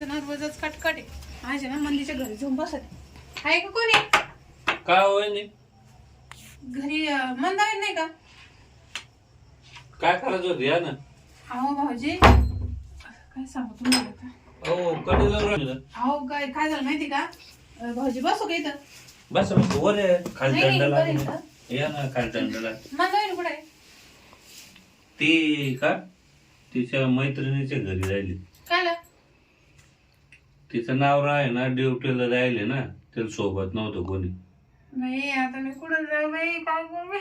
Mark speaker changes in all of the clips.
Speaker 1: तर ना रोजच कटकट आहे. माझ्या ना मंदीच्या घरी जाऊन बसत आहे का कोणी?
Speaker 2: काय होय नाही
Speaker 1: घरी मंदावी नाही का?
Speaker 2: काय करायचं होतं या ना.
Speaker 1: अहो भाऊजी काय सांगू तुम्हाला आता.
Speaker 2: हो कडेला राहिलं.
Speaker 1: अहो काय काय झालं माहिती का? भाऊजी बसू का इथं?
Speaker 2: बस बस वर आहे खाली
Speaker 1: नाही,
Speaker 2: दंडाला
Speaker 1: बरं आहे का?
Speaker 2: या ना खाली दंडाला.
Speaker 1: मंदावी कुठे आहे?
Speaker 2: ती का तिच्या मैत्रिणीच्या घरी राहिली.
Speaker 1: काय
Speaker 2: तिचं नाव आहे ना ड्युटीला राहिले ना त्याला सोबत नव्हतं कोणी.
Speaker 1: बाई आता मी कुठं जाऊ बाई काय करू?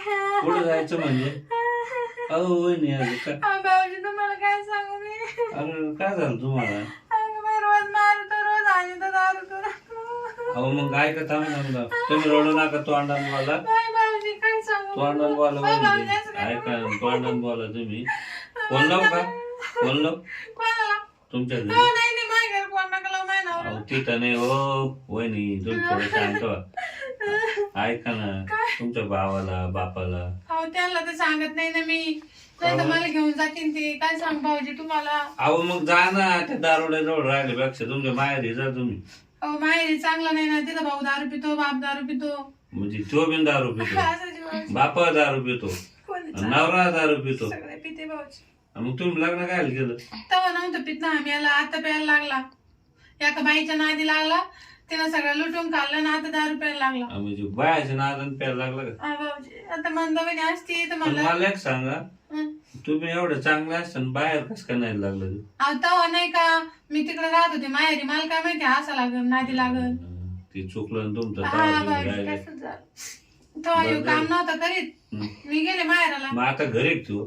Speaker 2: कुठं जायचं म्हणजे अहो वहिनी अरे
Speaker 1: भाऊजी तुम्हाला काय सांगू मी?
Speaker 2: काय झालं तुम्हाला.
Speaker 1: अगं बाई, रोज मारतो रोज आणि तर दारू
Speaker 2: अहो मग ऐका थांब ना तुम्ही रडू नका तोंडाने बोला.
Speaker 1: भाऊजी काय सांगू?
Speaker 2: तोंडाने बोला
Speaker 1: भाऊजी असं काय
Speaker 2: ऐका तोंडाने बोला तुम्ही. फोन लावू का फोन लावू
Speaker 1: कोणाला?
Speaker 2: तुमच्या घरी.
Speaker 1: हो नाही नाही माझ्या घरी कोण नका लावू माझ्या नवऱ्याला.
Speaker 2: अहो तिथं नाही हो वहिनी तुम्ही थोडं शांत व्हा. ऐका ना तुमच्या भावाला बापाला.
Speaker 1: अहो त्यांना तर सांगत नाही ना मी. नाही तर मला घेऊन जातील ते. काय सांग भाऊजी तुम्हाला?
Speaker 2: अहो मग जा ना त्या दारोड्याजवळ राहिल्यापेक्षा तुमच्या माहेरी जा तुम्ही.
Speaker 1: अहो माहेरी चांगलं नाही ना. तिथं भाऊ दारू पितो, बाप दारू पितो.
Speaker 2: म्हणजे तो बिन दारू पितो,
Speaker 1: असं जीवन.
Speaker 2: बापा दारू पितो,
Speaker 1: कोणी
Speaker 2: नवरा दारू पितो.
Speaker 1: सगळे पिते भाऊजी.
Speaker 2: मग तुम्ही लग्न काय केलं.
Speaker 1: तेव्हा नव्हतं पित ना आम्ही. याला आता प्यायला लागला. एका बाईच्या नादी लागला. तिनं सगळं लुटून खाल्लं ना आता दारू प्यायला लागला.
Speaker 2: म्हणजे बायाच्या नादान प्यायला लागला का.
Speaker 1: हा भाऊजी आता मंदाबाई असती तर
Speaker 2: पण
Speaker 1: मला
Speaker 2: मला एक सांगा तुम्ही एवढं चांगलं असताना बाहेर कसं काय नाही लागलं.
Speaker 1: तेव्हा नाही का मी तिकडे राहत होते माहेरी. मला काय माहिती असं लागल नादी लागल.
Speaker 2: ते चुकलं ना तुमचं
Speaker 1: हा
Speaker 2: दारू
Speaker 1: भाऊजी
Speaker 2: राहिले.
Speaker 1: तसंच झालं. तेव्हा येऊ काम नव्हतं करीत. मी गेले माहेराला.
Speaker 2: मग आता घरी तू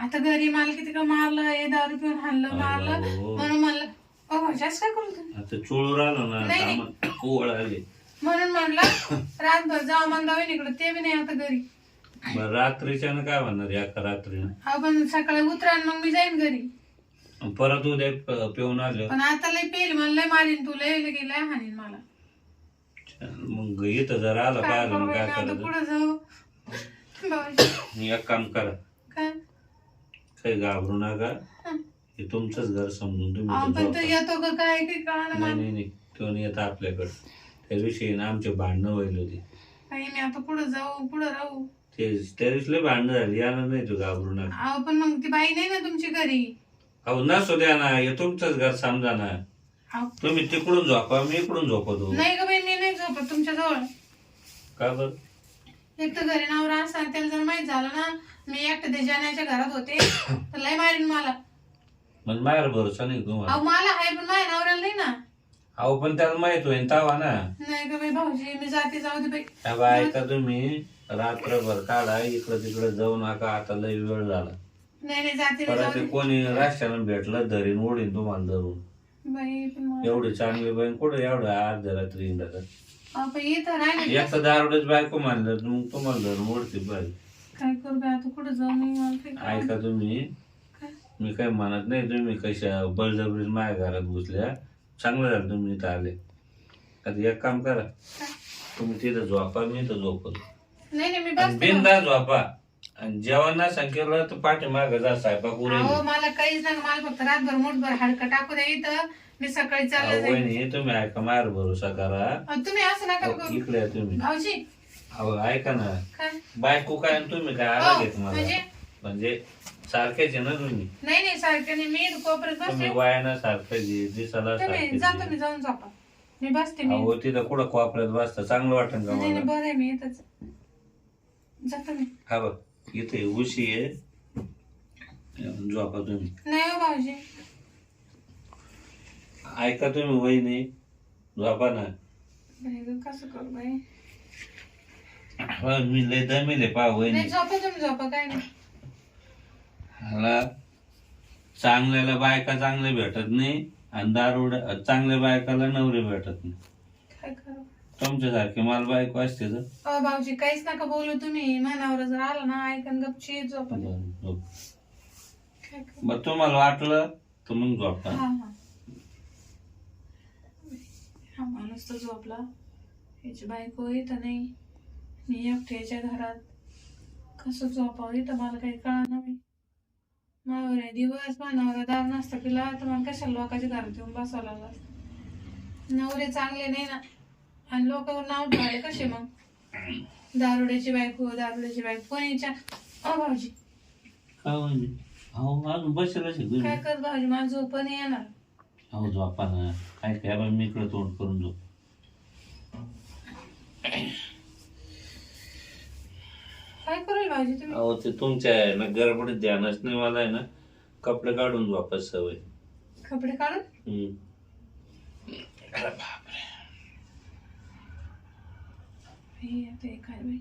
Speaker 1: आता घरी मला किती का मारलं. हे दारू पिऊन हाणलं मारलं. म्हणून म्हणलं जास्त काय करू तुम्ही.
Speaker 2: आता चोळू राहिलो ना
Speaker 1: नाही, नाही.
Speaker 2: कामात ओळ आले.
Speaker 1: म्हणून म्हणलं रातभर जाऊ मंदाबाई इकडे. ते बी नाही आता घरी.
Speaker 2: बरं रात्रीच्या काय म्हणणार एका रात्रीनं.
Speaker 1: हा पण सकाळी उतरा मग मी जाईन घरी.
Speaker 2: परत उद्या पिऊन आलं
Speaker 1: पण आता लय पेल मला लय मारीन. तू लय गेलाय हाणीन मला.
Speaker 2: मग इथं जर आलं
Speaker 1: काय
Speaker 2: पाहिलं
Speaker 1: करू
Speaker 2: मग
Speaker 1: बाई,
Speaker 2: काय
Speaker 1: मी आता
Speaker 2: करायचं.
Speaker 1: पुढे जाऊ भाऊजी.
Speaker 2: एक काम करा
Speaker 1: काय
Speaker 2: काही घाबरू नका. हे तुमचंच घर समजून तुम्ही
Speaker 1: आपण
Speaker 2: इथं
Speaker 1: तर
Speaker 2: झोपा.
Speaker 1: येतो का काय की कळालं
Speaker 2: नाही
Speaker 1: मला.
Speaker 2: नाही नाही तो नाही येत आपल्याकडे. त्या दिवशी ना आमचे भांडणं व्हायला होती.
Speaker 1: काही मी आता पुढे जाऊ पुढे राहू.
Speaker 2: ते त्या दिवशी भांडणं झाली याला नाही तू घाबरू नका.
Speaker 1: अहो पण मग ती बाई नाही ना तुमची घरी.
Speaker 2: अहो नसू द्या ना हे तुमचंच घर समजा ना.
Speaker 1: अहो,
Speaker 2: तुम्ही तिकडून झोपा मी इकडून झोपतो.
Speaker 1: नाही ग बाई मी नाही झोपत तुमच्या जवळ.
Speaker 2: का बर
Speaker 1: एक तर घरी नवरा असता त्याला जर माहित झालं ना मी एकटं ते जाण्याच्या घरात होते तर लय मारीन मला.
Speaker 2: म्हणजे माझ्यावर भरोसा नाही तुम्हाला.
Speaker 1: अहो मला आहे पण माझ्या नवऱ्याला नाही ना.
Speaker 2: अहो पण त्याला माहित होईल तावा ना.
Speaker 1: नाही ग बाई भाऊजी मी जाते जाऊ दे बाई.
Speaker 2: त्या बायका तुम्ही रात्रभर काढा इकडं तिकडे जाऊ नका. आता लय वेळ झाला.
Speaker 1: नाही नाही जाते नाही,
Speaker 2: परत
Speaker 1: जाऊ
Speaker 2: ते
Speaker 1: दे.
Speaker 2: कोणी रस्त्यानं भेटलं धरीन ओढीन तुम्हाला धरून.
Speaker 1: बाई पण मला-
Speaker 2: एवढी चांगली बहीण कुठे एवढ्या अर्ध्या रात्री इंदात.
Speaker 1: अहो, पण इथं राहिलं
Speaker 2: एक तर दारोडेच बायको मानलं तर मग तुम्हाला धरून ओढते बाई.
Speaker 1: काय करू बाई आता कुठं जाऊ मी मला काही कळत
Speaker 2: ऐका तुम्ही
Speaker 1: काय?
Speaker 2: मी काही म्हणत नाही तुम्ही कशा बळजबरीने माझ्या घरात घुसल्या. चांगलं झालं तुम्ही इथं आले. आता एक काम करा तुम्ही तिथं झोपा मी इथं झोपतो.
Speaker 1: नाही नाही मी बसते.
Speaker 2: बिंदा झोपा आणि जेवण ना सांगितलं तर पाठीमागं जा स्वयंपाक उरेल.
Speaker 1: अहो मला काहीच नाही. मला फक्त रातभर मोठभर हाडकं टाकू द्या इथं. मी सकाळी चालले जाईल.
Speaker 2: वहिनी तुम्ही ऐका मार भरोसा करा.
Speaker 1: तुम्ही असं नका
Speaker 2: अहो,
Speaker 1: करू
Speaker 2: इकडे या तुम्ही.
Speaker 1: भाऊजी.
Speaker 2: अहो ऐका ना
Speaker 1: काय
Speaker 2: बायको काय आणि तुम्ही काय आला घेत मला.
Speaker 1: म्हणजे
Speaker 2: म्हणजे सारखेच आहे ना तुम्ही.
Speaker 1: नाही नाही सारखं नाही. मी कोपऱ्यात
Speaker 2: तुम्ही
Speaker 1: बसते.
Speaker 2: वयाना सारखं दिसायला
Speaker 1: तुम्ही
Speaker 2: सारखेच
Speaker 1: जातो
Speaker 2: आहे.
Speaker 1: मी जाऊन झोपा. मी बसते मी.
Speaker 2: अहो तिथं कुठं कोपऱ्यात बसता चांगलं वाटेल का
Speaker 1: नाही नाही
Speaker 2: मला.
Speaker 1: बरं आहे मी इथंच जातो मी.
Speaker 2: हा बघ इथे उशी आहे झोपा तुम्ही.
Speaker 1: नाही हो भाऊजी.
Speaker 2: ऐका तुम्ही वहिनी झोपा ना.
Speaker 1: बाई गं, कसं करू बाई.
Speaker 2: हा, मी लय दमेले पा वहिनी.
Speaker 1: नाही झोपा तुम्ही झोपा काय नाही.
Speaker 2: ह्याला चांगल्याला बायका चांगले भेटत नाही आणि दारुड चांगल्या बायकाला नवरे भेटत नाही.
Speaker 1: काय करू.
Speaker 2: तुमच्यासारखे मला बायको असते तर.
Speaker 1: अहो भाऊजी काहीच नका बोलू तुम्ही. मनावर जर आलं ना ऐकन गपची झोपा.
Speaker 2: झोप.
Speaker 1: काय करू.
Speaker 2: मग तुम्हाला वाटलं तर मग झोपा.
Speaker 1: हा हा हा माणूस तर झोपला. याची बायको इथं नाही. मी एकट्याच्या घरात कसं झोपावं इथं मला काही कळणार नाही. मावर दिवस मानावर दार नसता पिला तर मला कशाला लोकांच्या घरात येऊन बसावं लागलं. नवरे चांगले नाही ना, आणि लोकांवर नाव ठेवायला कसे मग? दारुड्याची बायको, दारुड्याची बायको कोणीच्या? भाऊजी
Speaker 2: काय म्हणजे अहो अजून बसेल शिकू
Speaker 1: काय कर भाऊजी, माझं झोप नाही येणार.
Speaker 2: अहो झोपा ना, काय काय बा मी इकडे तोंड करून झोप.
Speaker 1: काय करेल भाऊजी तुम्ही?
Speaker 2: अहो ते तुमच्या आहे ना गडबडीत ध्यानच नाही, मला आहे ना कपडे काढून झोपायची सवय.
Speaker 1: कपडे काढून?
Speaker 2: अरे बापरे.
Speaker 1: हे आता हे काय बाई,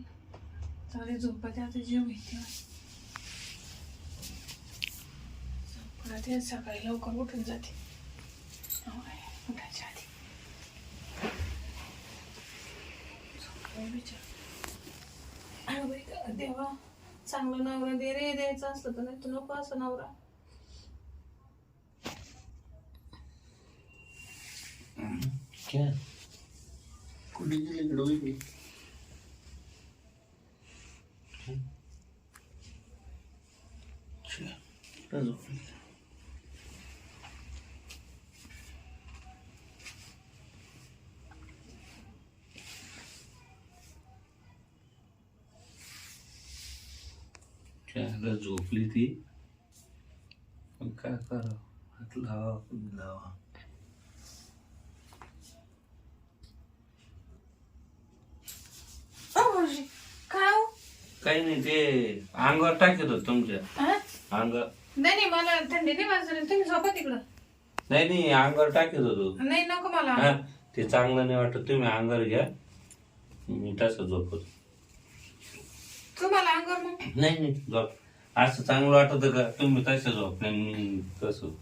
Speaker 1: चालेल झोपते आता, जेव माहिती ते सकाळी लवकर उठून जाते उठायच्या आधी. देवा चांगला नवरा दे रे, द्यायचा असलं तर, नाही तर नको असं नवरा.
Speaker 2: कुठे गेले इकडे? झोपली ती, पण काय करावं, हात लावा लावा.
Speaker 1: काय हो?
Speaker 2: काही नाही, ते अंगावर टाकत होत तुमच्या अंगावर.
Speaker 1: नाही मला थंडी नाही वाजली, तुम्ही झोपा तिकडं.
Speaker 2: नाही अंगावर टाकत होतो.
Speaker 1: नाही नको मला.
Speaker 2: हा ते चांगलं नाही वाटत, तुम्ही अंगावर घ्या, मी तसं झोपतो.
Speaker 1: तुम्हाला अंगावर मग?
Speaker 2: नाही झोप, असं चांगलं वाटत का? तुम्ही तसं झोप, मी तसं.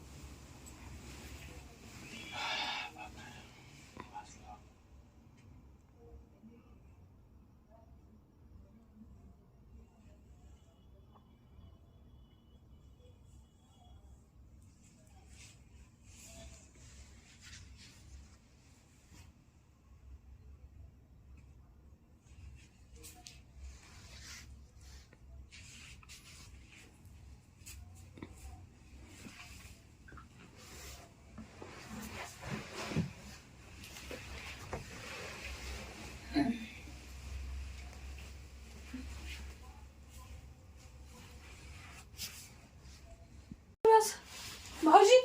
Speaker 1: भाऊजी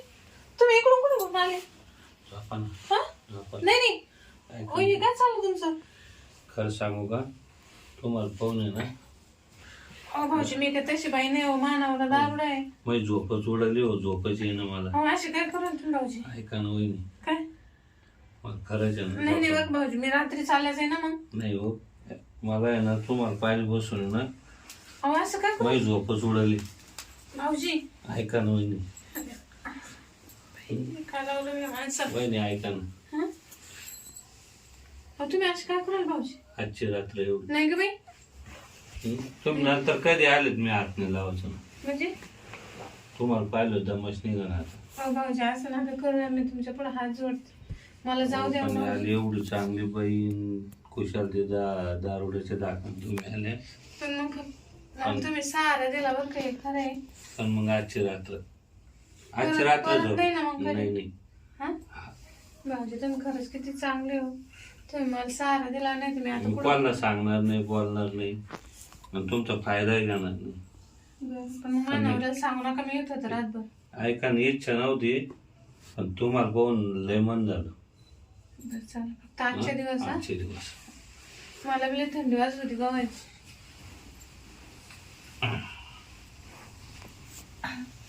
Speaker 1: तुम्ही इकडून कुठे कुठून आले?
Speaker 2: झोपा ना.
Speaker 1: हा?
Speaker 2: झोपा.
Speaker 1: नाही ओ, हे काय चालू तुमचं?
Speaker 2: खरं सांगू का, तुम्हाला पाहून आहे ना
Speaker 1: भाऊजी मी काय तशी बाई नाही हो, मानावरा दारुडा आहे.
Speaker 2: माझी झोपच उडाली हो, झोपच आहे ना मला.
Speaker 1: असे काय करू तुम्ही भाऊजी?
Speaker 2: ऐका ना वहिनी,
Speaker 1: काय?
Speaker 2: मला खरंच आहे
Speaker 1: नाही
Speaker 2: ना.
Speaker 1: बघ भाऊजी, मी रात्री चालल्याच आहे ना मग.
Speaker 2: नाही हो, मला आहे ना तुम्हाला पाहिजे बसून ना
Speaker 1: असं काय करू
Speaker 2: माझी झोपच उडाली.
Speaker 1: भाऊजी?
Speaker 2: ऐका ना वहिनी,
Speaker 1: काय लावलं मी माणसाला?
Speaker 2: वहिनी ऐका ना.
Speaker 1: तुम्ही असं काय कराल भाऊजी?
Speaker 2: आजची रात्र एवढी.
Speaker 1: नाही ग बाई.
Speaker 2: तुम्ही नंतर कधी आलेत मी हात नाही लावायचं.
Speaker 1: म्हणजे
Speaker 2: तुम्हाला पाहिलं दमच निघणार.
Speaker 1: भाऊजी असं नका करू, मी तुमच्या पुढे हात जोडते, मला जाऊ द्या.
Speaker 2: पण आली एवढी चांगली बहीण, कुशाल ते दारुड्याचे दाखवून तुम्ही आले.
Speaker 1: पण मग तुम्ही सहारा दिला बरं काही खरं आहे.
Speaker 2: पण मग आजची रात्र झोप
Speaker 1: नाही ना मग कधी?
Speaker 2: नाही.
Speaker 1: हा भाऊजी तुम्ही खरंच किती चांगले हो, तुम्ही मला सहारा दिला नाही, तुम्ही आता पुढे
Speaker 2: कोणाला सांगणार नाही, बोलणार नाही, आणि तुमचा फायदाही घेणार नाही.
Speaker 1: पण मग मला नवऱ्याला सांगू नका, मी येत होतं रातभर.
Speaker 2: ऐका ना, इच्छा नव्हती, पण तुम्हाला पाहून लय मन झालं.
Speaker 1: बरं चालेल, फक्त आजच्या दिवस हा.
Speaker 2: आजचे दिवस
Speaker 1: मला बी लय थंडी वाजत होती गवायची.